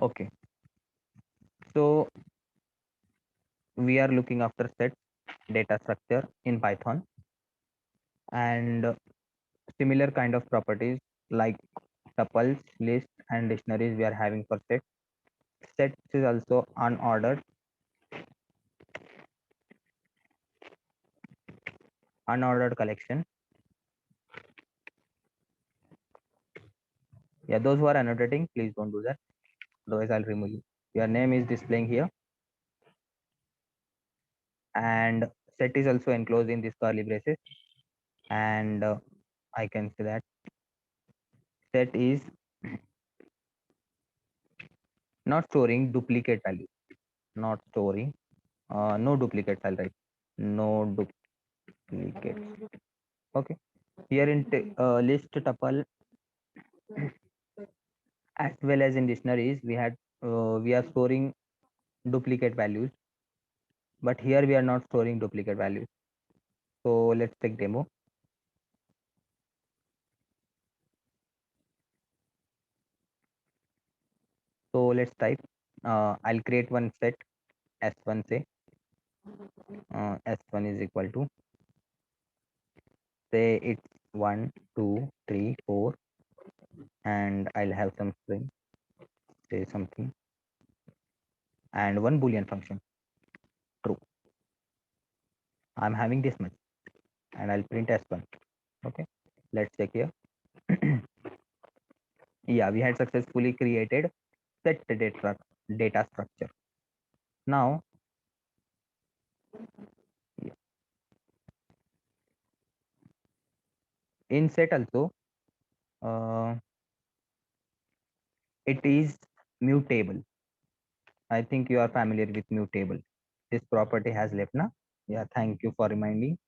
Okay, so we are looking after set data structure in Python, and similar kind of properties like tuples, lists, and dictionaries we are having for set. Sets is also unordered collection. Yeah, those who are annotating, please don't do that. Otherwise, I'll remove you. Your name is displaying here, and set is also enclosed in this curly braces. And I can say that set is not storing duplicate value. Not storing. No duplicate file, right? No duplicate. Okay. Here in list tuple as well as in dictionaries, we are storing duplicate values, but here we are not storing duplicate values. So let's take demo. So let's type. I'll create one set s1, say s1 is equal to, say it's 1 2 3 4, and I'll have some string, say something, and one boolean function, true. I'm having this much, and I'll print s1. Okay, let's check here. Yeah, we had successfully created set data structure. Now, yeah, in set also, uh, it is mutable. I think you are familiar with mutable. This property has left now. Yeah, thank you for reminding.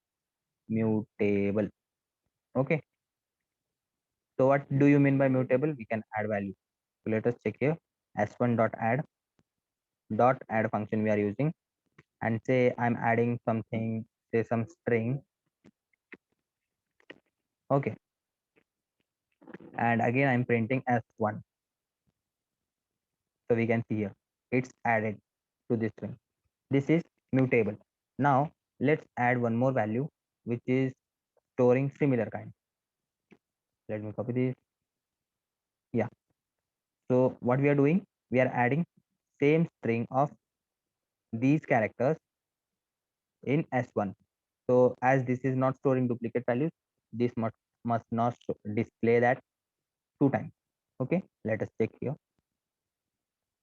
Mutable. Okay. So what do you mean by mutable? We can add value. So let us check here. S1 dot add function we are using, and say I'm adding something, say some string. Okay. And again I'm printing S1. So we can see here it's added to this string. This is mutable. Now let's add one more value which is storing similar kind. Let me copy this. Yeah. So what we are doing, we are adding same string of these characters in S1. So as this is not storing duplicate values, this must not display that two times. Okay, let us check here.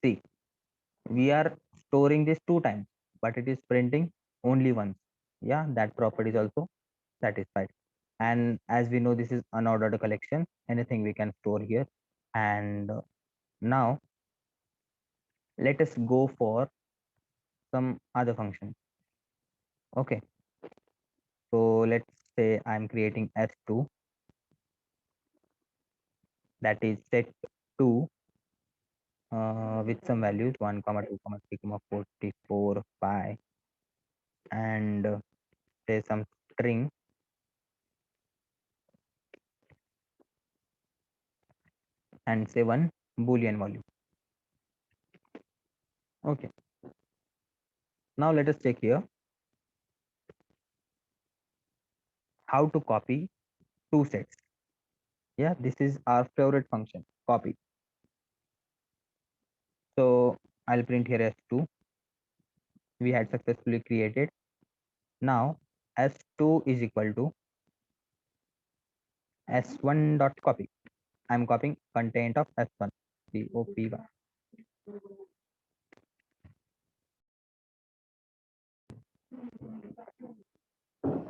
See, we are storing this two times, but it is printing only once. Yeah, that property is also satisfied. And as we know, this is unordered collection. Anything we can store here. And now let us go for some other function. Okay, so let's say I'm creating S2, that is set 2 with some values 1 comma 2 comma 3 comma 44 5, and say some string, and say one boolean value. Okay, now let us check here how to copy two sets. Yeah, this is our favorite function, copy. So I'll print here s2 we had successfully created. Now s2 is equal to s1 dot copy. I'm copying content of s1. Copy.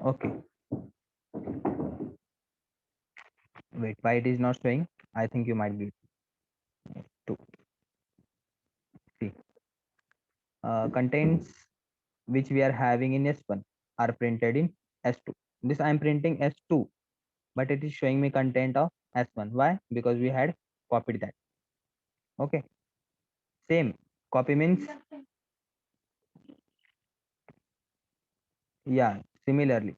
Okay, wait, why it is not showing? I think you might be two. See, contents which we are having in S1 are printed in S2. This I am printing S2, but it is showing me content of S1. Why? Because we had copied that. Okay. Same. Copy means, yeah, similarly.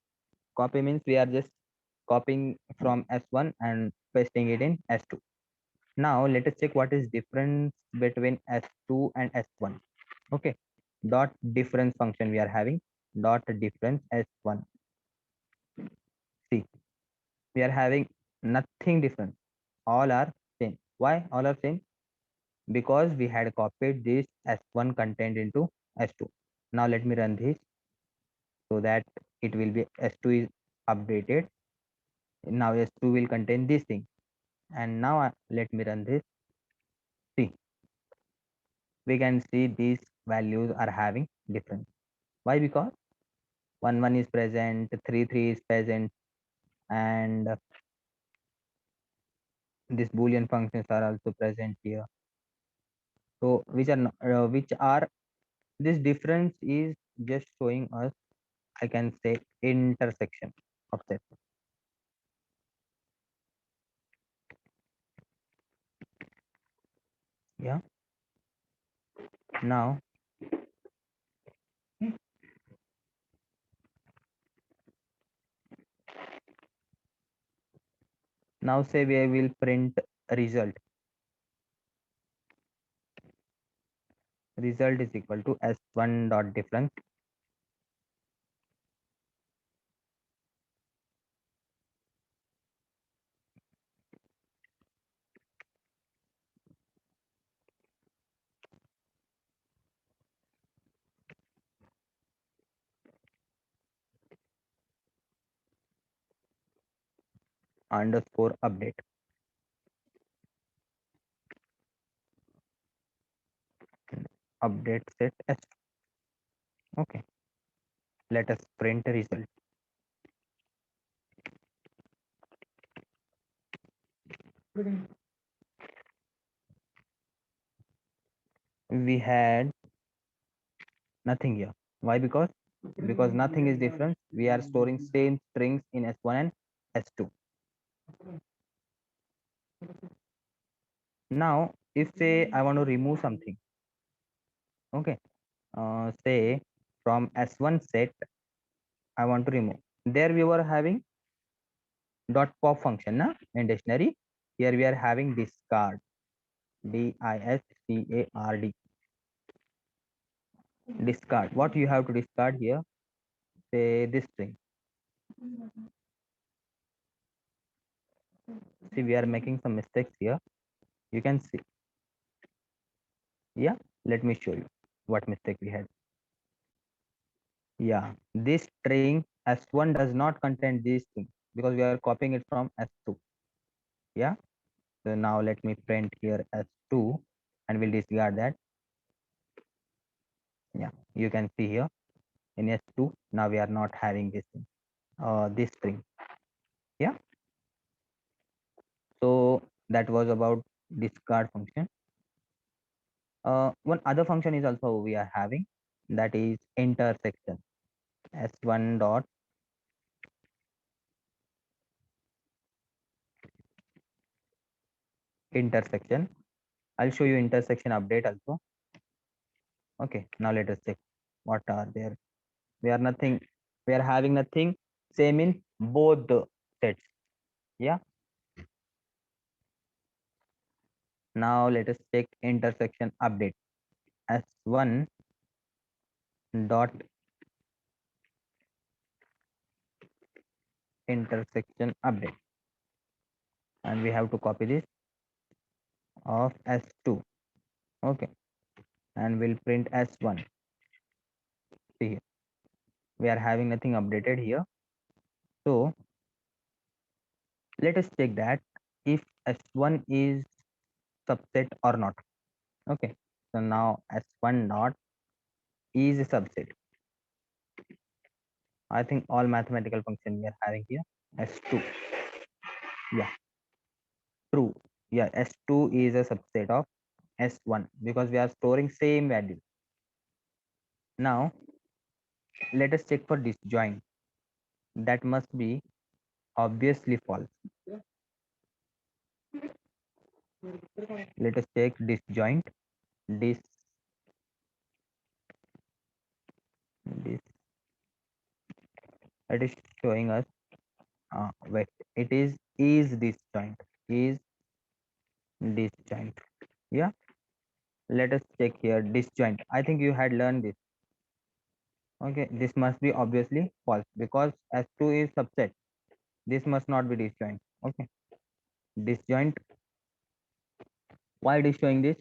Copy means we are just copying from S1 and pasting it in S2. Now let us check what is difference between S2 and S1. Okay, dot difference function we are having, dot difference S1. See, we are having nothing different, all are same. Why all are same? Because we had copied this S1 content into S2. Now let me run this so that it will be S2 is updated. Now S2 will contain this thing. And now let me run this. See, we can see these values are having difference. Why? Because 1 1 is present, 3 3 is present, and these boolean functions are also present here. So which are this difference is just showing us, I can say, intersection of sets. Yeah. Now say we will print result. Result is equal to S1 dot difference underscore update. Update set S. Okay. Let us print result. We had nothing here. Why? Because nothing is different. We are storing same strings in S1 and S2. Now, if say I want to remove something, okay, say from S1 set, I want to remove. There we were having dot pop function na, in dictionary. Here we are having discard, discard. Discard. What you have to discard here? Say this string. See, we are making some mistakes here. You can see. Yeah, let me show you what mistake we had. Yeah, this string S1 does not contain this thing because we are copying it from S2. Yeah, so now let me print here S2 and we'll discard that. Yeah, you can see here in S2 now we are not having this thing, this string. Yeah, so that was about discard function. One other function is also we are having, that is intersection. S1 dot intersection. I'll show you intersection update also. Okay, now let us check what are there. We are nothing. We are having nothing same in both the sets. Yeah. Now let us check intersection update. S1 dot intersection update, and we have to copy this of S2. Okay, and we'll print S1. See here, we are having nothing updated here. So let us check that if S1 is subset or not. Okay, so now S1 dot is a subset. I think all mathematical function we are having here. S2. Yeah, true. Yeah, S2 is a subset of S1 because we are storing same value. Now let us check for disjoint. That must be obviously false. Let us check disjoint. This this it is showing us wait, it is disjoint. Is disjoint. Yeah, let us check here. Disjoint. I think you had learned this. Okay, this must be obviously false because S2 is subset. This must not be disjoint. Okay, disjoint. Why it is showing this?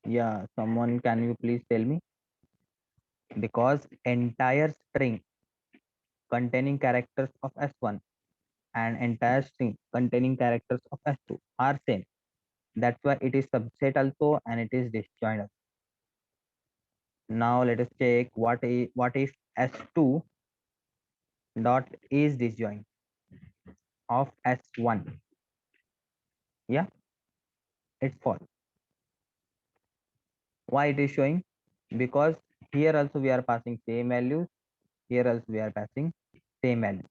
Yeah, someone can you please tell me? Because entire string containing characters of S1 and entire string containing characters of S2 are same. That's why it is subset also and it is disjoint. Now let us check what if S2 dot is disjoint of S1. Yeah, it's false. Why it is showing? Because here also we are passing same values, here also we are passing same values.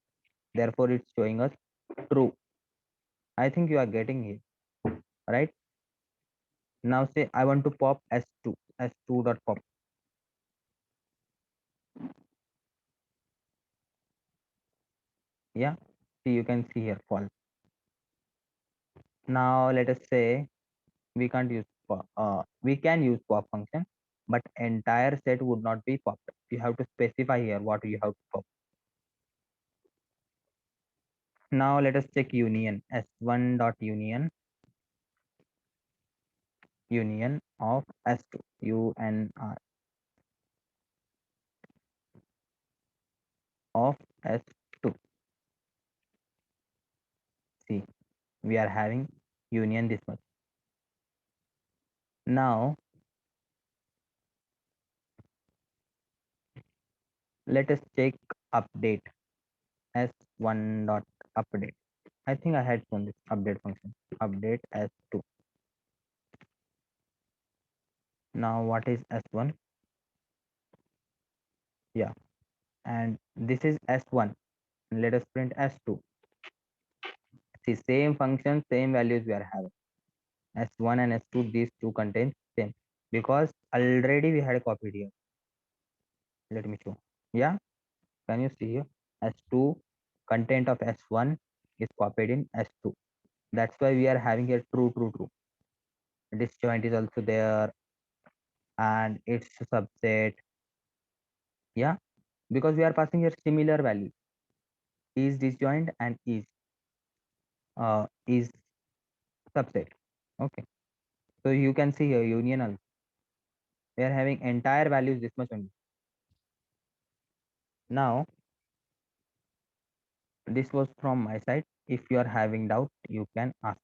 Therefore, it's showing us true. I think you are getting it, right? Now say I want to pop S2, S2 dot pop. Yeah, see you can see here false. Now let us say we can't use we can use pop function, but entire set would not be popped. You have to specify here what you have to pop. Now let us check union S1 dot union of S2 UNR of S2. See, we are having union this much. Now let us check update S1 dot update. I think I had shown this update function. Update S2. Now what is S1? Yeah, and this is S1. Let us print S2. See, same function, same values we are having. S1 and S2, these two contain same because already we had copied here. Let me show. Yeah, can you see here? S2 content of S1 is copied in S2. That's why we are having here true, true, true. Disjoint is also there and its subset. Yeah, because we are passing here similar values. Is disjoint and is subset. Okay, so you can see here union also. We are having entire values this much only. Now this was from my side. If you are having doubt, you can ask.